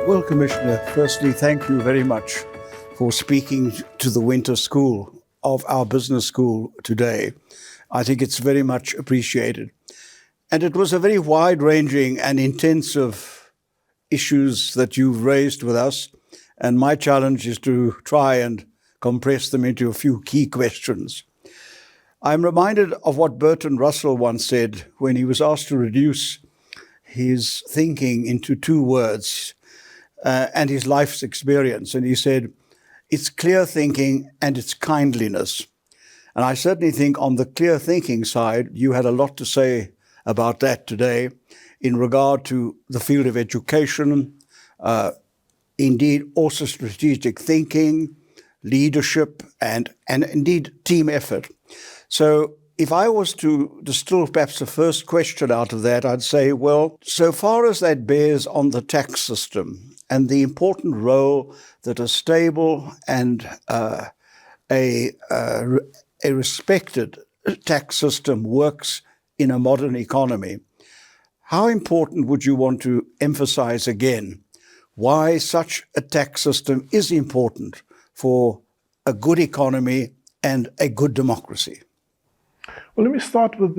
Well, Commissioner, firstly, thank you very much for speaking to the winter school of our business school today. I think it's very much appreciated. And it was a very wide-ranging and intensive issues that you've raised with us. And my challenge is to try and compress them into a few key questions. I'm reminded of what Bertrand Russell once said when he was asked to reduce his thinking into two words and his life's experience. And he said, it's clear thinking and it's kindliness. And I certainly think on the clear thinking side, you had a lot to say about that today in regard to the field of education, indeed also strategic thinking, leadership, and indeed team effort. So if I was to distill perhaps the first question out of that, I'd say, well, so far as that bears on the tax system and the important role that a stable and a respected tax system works in a modern economy, how important would you want to emphasize again why such a tax system is important for a good economy and a good democracy? Well, let me start with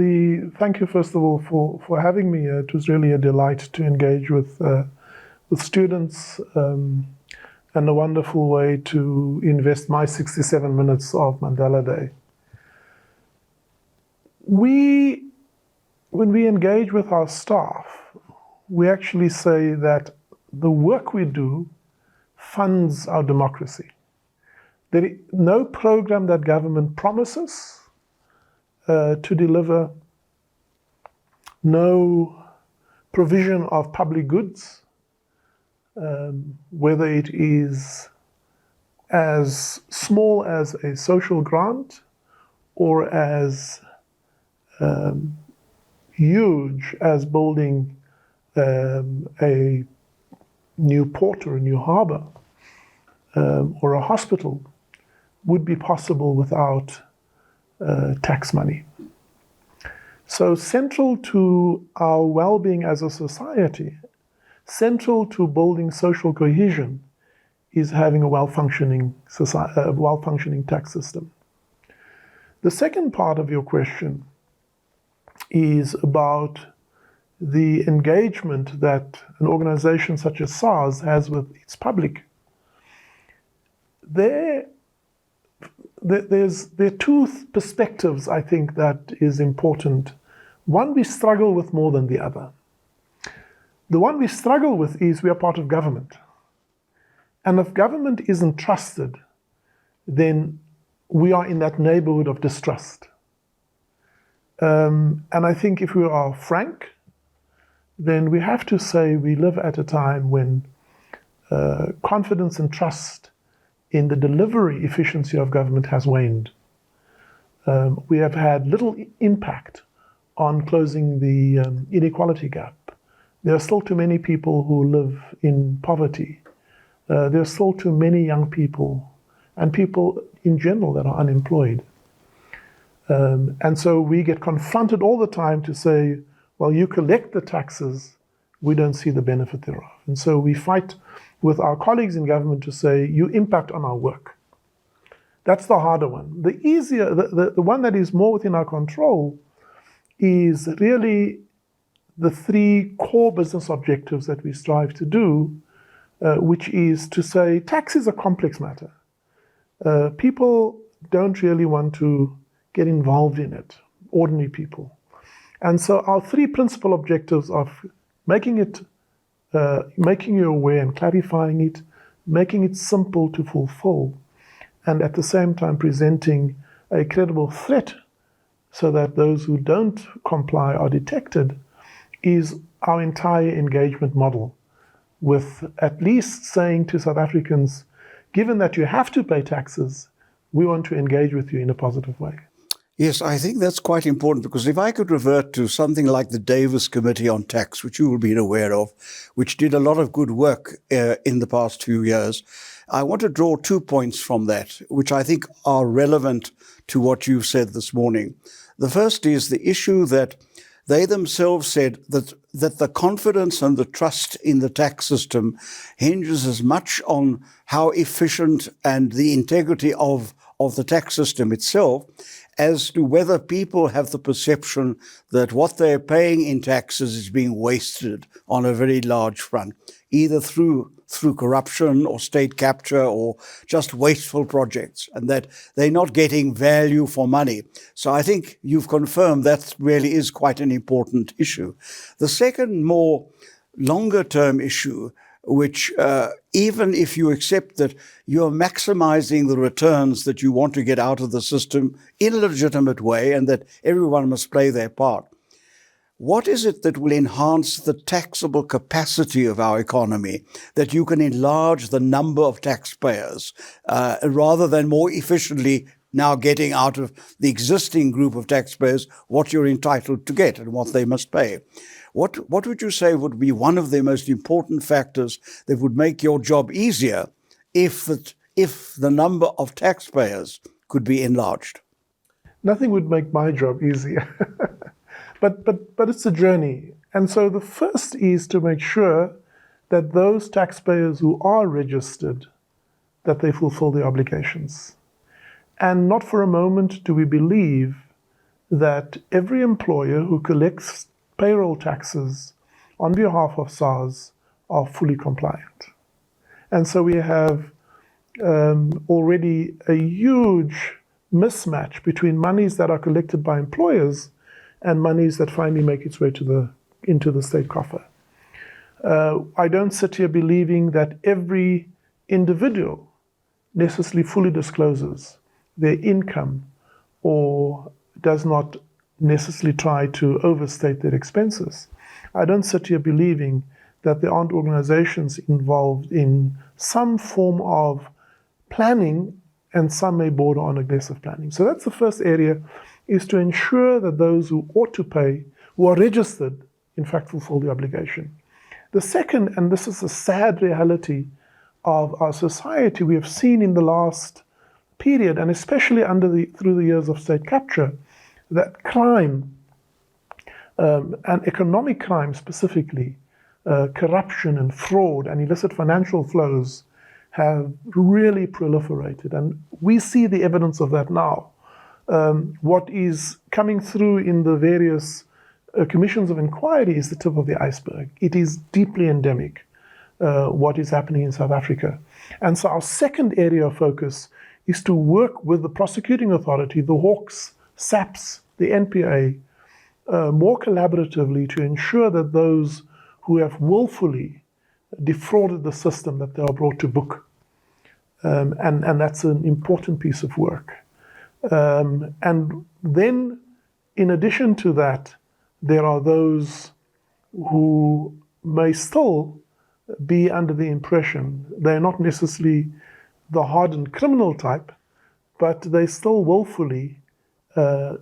thank you, first of all, for having me. It was really a delight to engage with students and a wonderful way to invest my 67 minutes of Mandela Day. When we engage with our staff, we actually say that the work we do funds our democracy. There is no program that government promises to deliver, no provision of public goods, whether it is as small as a social grant or as huge as building a new port or a new harbor or a hospital, would be possible without tax money. So central to our well-being as a society, central to building social cohesion, is having a well-functioning tax system. The second part of your question is about the engagement that an organization such as SARS has with its public. There are two perspectives, I think, that is important. One we struggle with more than the other. The one we struggle with is we are part of government. And if government isn't trusted, then we are in that neighborhood of distrust. And I think if we are frank, then we have to say we live at a time when confidence and trust in the delivery efficiency of government has waned. We have had little impact on closing the inequality gap. There are still too many people who live in poverty. There are still too many young people and people in general that are unemployed. And so we get confronted all the time to say, well, you collect the taxes, we don't see the benefit thereof. And so we fight with our colleagues in government to say, you impact on our work. That's the harder one. The easier, the one that is more within our control is really the three core business objectives that we strive to do, which is to say tax is a complex matter. People don't really want to get involved in it, ordinary people. And so our three principal objectives of making you aware and clarifying it, making it simple to fulfill, and at the same time presenting a credible threat so that those who don't comply are detected, is our entire engagement model, with at least saying to South Africans, given that you have to pay taxes, we want to engage with you in a positive way. Yes, I think that's quite important, because if I could revert to something like the Davis Committee on Tax, which you will be aware of, which did a lot of good work in the past few years, I want to draw 2 points from that, which I think are relevant to what you've said this morning. The first is the issue that they themselves said that that the confidence and the trust in the tax system hinges as much on how efficient and the integrity of the tax system itself as to whether people have the perception that what they're paying in taxes is being wasted on a very large front, either through corruption or state capture or just wasteful projects, and that they're not getting value for money. So I think you've confirmed that really is quite an important issue. The second, more longer-term issue, which even if you accept that you're maximizing the returns that you want to get out of the system in a legitimate way and that everyone must play their part, what is it that will enhance the taxable capacity of our economy, that you can enlarge the number of taxpayers rather than more efficiently now getting out of the existing group of taxpayers what you're entitled to get and what they must pay? What would you say would be one of the most important factors that would make your job easier if the number of taxpayers could be enlarged? Nothing would make my job easier. But it's a journey. And so the first is to make sure that those taxpayers who are registered, that they fulfill their obligations. And not for a moment do we believe that every employer who collects payroll taxes on behalf of SARS are fully compliant. And so we have already a huge mismatch between monies that are collected by employers and monies that finally make its way into the state coffer. I don't sit here believing that every individual necessarily fully discloses their income or does not necessarily try to overstate their expenses. I don't sit here believing that there aren't organizations involved in some form of planning, and some may border on aggressive planning. So that's the first area, is to ensure that those who ought to pay, who are registered, in fact fulfill the obligation. The second, and this is a sad reality of our society, we have seen in the last period, and especially through the years of state capture, that crime, and economic crime specifically, corruption and fraud and illicit financial flows have really proliferated. And we see the evidence of that now. What is coming through in the various commissions of inquiry is the tip of the iceberg. It is deeply endemic, what is happening in South Africa. And so our second area of focus is to work with the prosecuting authority, the Hawks, SAPS, the NPA, more collaboratively to ensure that those who have willfully defrauded the system, that they are brought to book. And that's an important piece of work. And then, in addition to that, there are those who may still be under the impression they're not necessarily the hardened criminal type, but they still willfully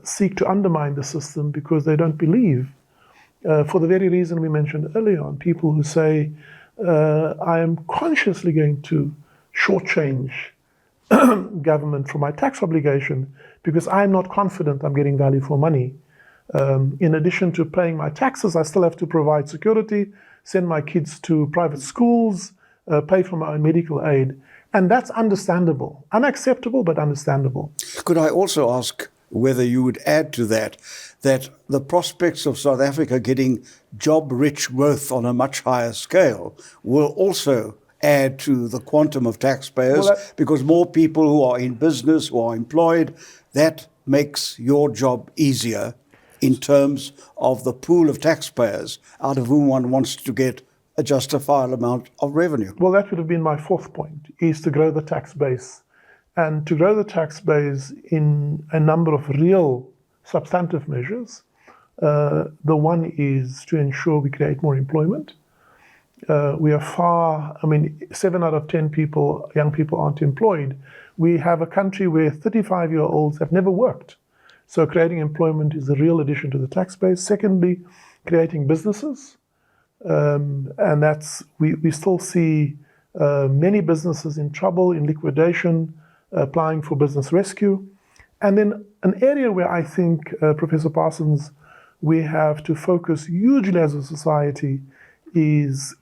seek to undermine the system because they don't believe, for the very reason we mentioned earlier on, people who say, I am consciously going to shortchange government for my tax obligation because I'm not confident I'm getting value for money. In addition to paying my taxes, I still have to provide security, send my kids to private schools, pay for my own medical aid. And that's understandable. Unacceptable, but understandable. Could I also ask whether you would add to that the prospects of South Africa getting job-rich growth on a much higher scale will also add to the quantum of taxpayers, because more people who are in business, who are employed, that makes your job easier in terms of the pool of taxpayers out of whom one wants to get a justifiable amount of revenue. Well, that would have been my fourth point, is to grow the tax base. And to grow the tax base in a number of real substantive measures. The one is to ensure we create more employment. We are 7 out of 10 young people aren't employed. We have a country where 35-year-olds have never worked. So creating employment is a real addition to the tax base. Secondly, creating businesses. And that's, we still see many businesses in trouble, in liquidation, applying for business rescue. And then an area where I think Professor Parsons we have to focus hugely as a society is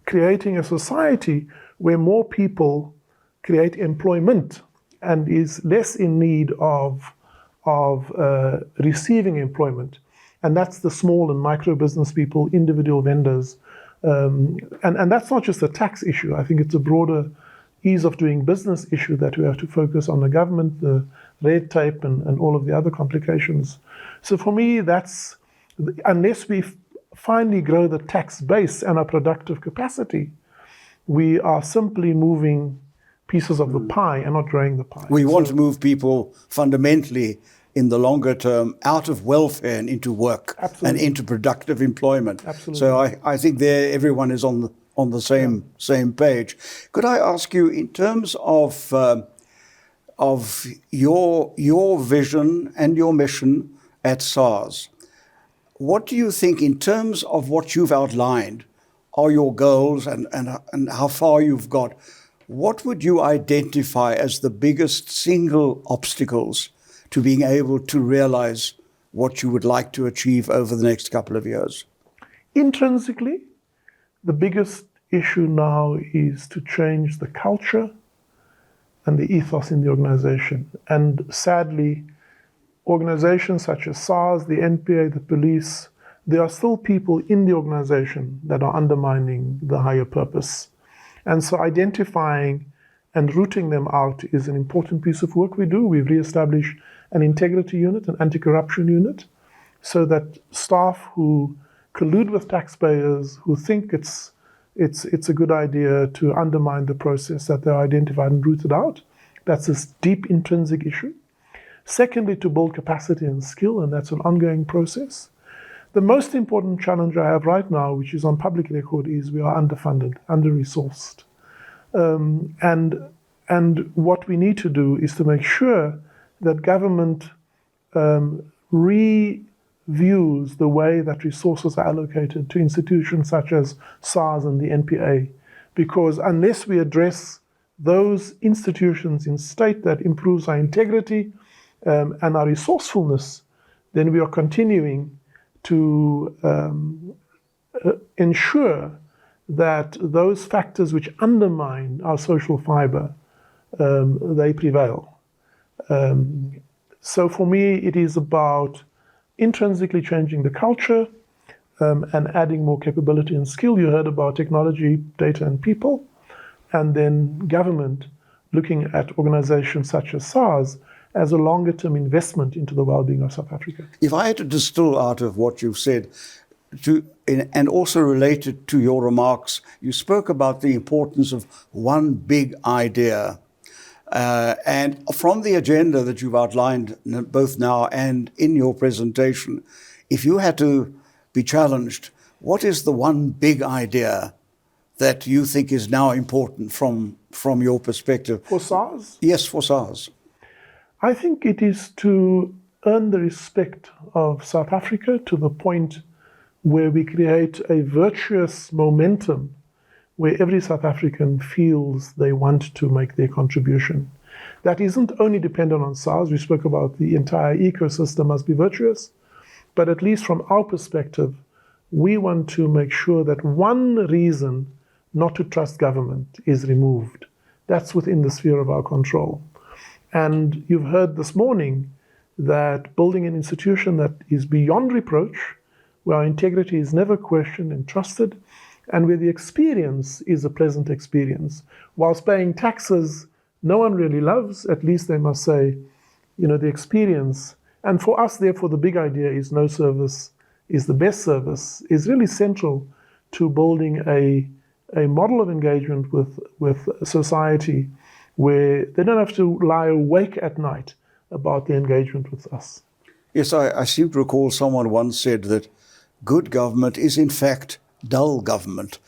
creating a society where more people create employment and is less in need of receiving employment. And that's the small and micro business people, individual vendors. And that's not just a tax issue. I think it's a broader ease of doing business issue that we have to focus on the government, the red tape, and all of the other complications. So for me, that's, unless we finally grow the tax base and our productive capacity, we are simply moving pieces of the pie and not growing the pie. We want to move people fundamentally in the longer term out of welfare and into work. Absolutely. And into productive employment. Absolutely. So I think there everyone is on the same page. Could I ask you, in terms of your vision and your mission at SARS, what do you think, in terms of what you've outlined, are your goals and how far you've got? What would you identify as the biggest single obstacles to being able to realize what you would like to achieve over the next couple of years? Intrinsically, the biggest issue now is to change the culture and the ethos in the organization. And sadly, organizations such as SARS, the NPA, the police, there are still people in the organization that are undermining the higher purpose. And so identifying and rooting them out is an important piece of work we do. We've reestablished an integrity unit, an anti-corruption unit, so that staff who collude with taxpayers, who think it's a good idea to undermine the process, that they're identified and rooted out. That's a deep intrinsic issue. Secondly, to build capacity and skill, and that's an ongoing process. The most important challenge I have right now, which is on public record, is we are underfunded, under-resourced. And what we need to do is to make sure that government reviews the way that resources are allocated to institutions such as SARS and the NPA. Because unless we address those institutions in state that improves our integrity and our resourcefulness, then we are continuing to ensure that those factors which undermine our social fiber, they prevail. So for me, it is about intrinsically changing the culture and adding more capability and skill. You heard about technology, data, and people. And then government looking at organizations such as SARS as a longer-term investment into the well-being of South Africa. If I had to distill out of what you've said, and also related to your remarks, you spoke about the importance of one big idea. And from the agenda that you've outlined both now and in your presentation, if you had to be challenged, what is the one big idea that you think is now important from your perspective? For SARS? Yes, for SARS. I think it is to earn the respect of South Africa to the point where we create a virtuous momentum where every South African feels they want to make their contribution. That isn't only dependent on SARS. We spoke about the entire ecosystem must be virtuous, but at least from our perspective, we want to make sure that one reason not to trust government is removed. That's within the sphere of our control. And you've heard this morning that building an institution that is beyond reproach, where our integrity is never questioned and trusted, and where the experience is a pleasant experience. Whilst paying taxes no one really loves, at least they must say, the experience. And for us, therefore, the big idea is no service is the best service, is really central to building a model of engagement with society where they don't have to lie awake at night about their engagement with us. Yes, I seem to recall someone once said that good government is in fact dull government,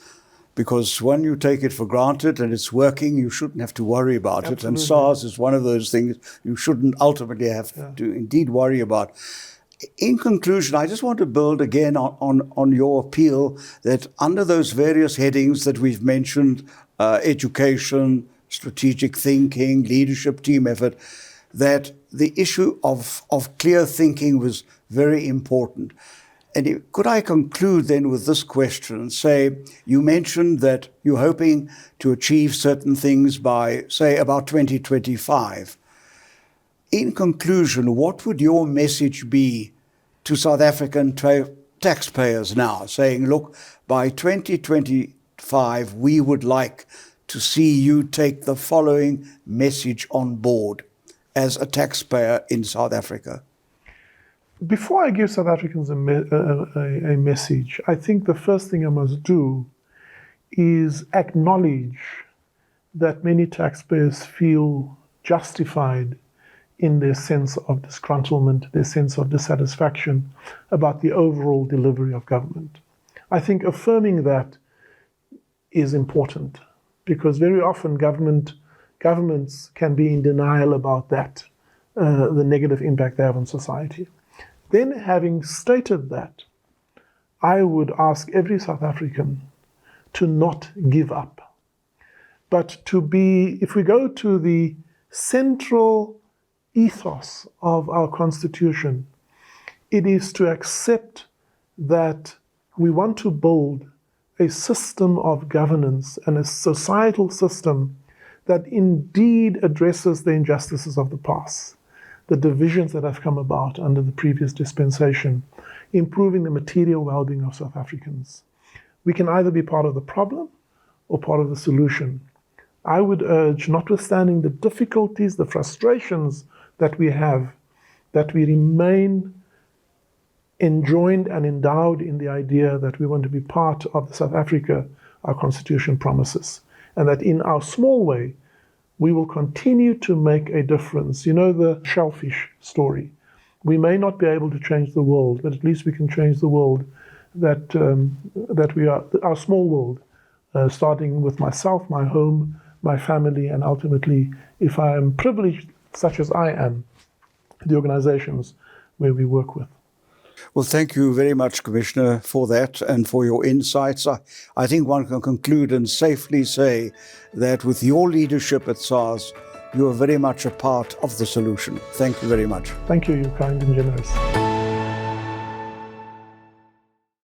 because when you take it for granted and it's working, you shouldn't have to worry about Absolutely. it. And SARS is one of those things you shouldn't ultimately have to indeed worry about. In conclusion, I just want to build again on your appeal that under those various headings that we've mentioned, education, strategic thinking, leadership, team effort, that the issue of clear thinking was very important. And could I conclude then with this question and say, you mentioned that you're hoping to achieve certain things by, say, about 2025. In conclusion, what would your message be to South African taxpayers now, saying, look, by 2025, we would like to see you take the following message on board as a taxpayer in South Africa? Before I give South Africans a message, I think the first thing I must do is acknowledge that many taxpayers feel justified in their sense of disgruntlement, their sense of dissatisfaction about the overall delivery of government. I think affirming that is important, because very often governments can be in denial about that, the negative impact they have on society. Then, having stated that, I would ask every South African to not give up, but to be, if we go to the central ethos of our Constitution, it is to accept that we want to build a system of governance and a societal system that indeed addresses the injustices of the past, the divisions that have come about under the previous dispensation, improving the material well-being of South Africans. We can either be part of the problem or part of the solution. I would urge, notwithstanding the difficulties, the frustrations that we have, that we remain enjoined and endowed in the idea that we want to be part of the South Africa our Constitution promises, and that in our small way, we will continue to make a difference. You know the shellfish story. We may not be able to change the world, but at least we can change the world that we are, our small world, starting with myself, my home, my family, and ultimately, if I am privileged, such as I am, the organizations where we work with. Well, thank you very much, Commissioner, for that and for your insights. I think one can conclude and safely say that with your leadership at SARS, you are very much a part of the solution. Thank you very much. Thank you, you're kind and generous.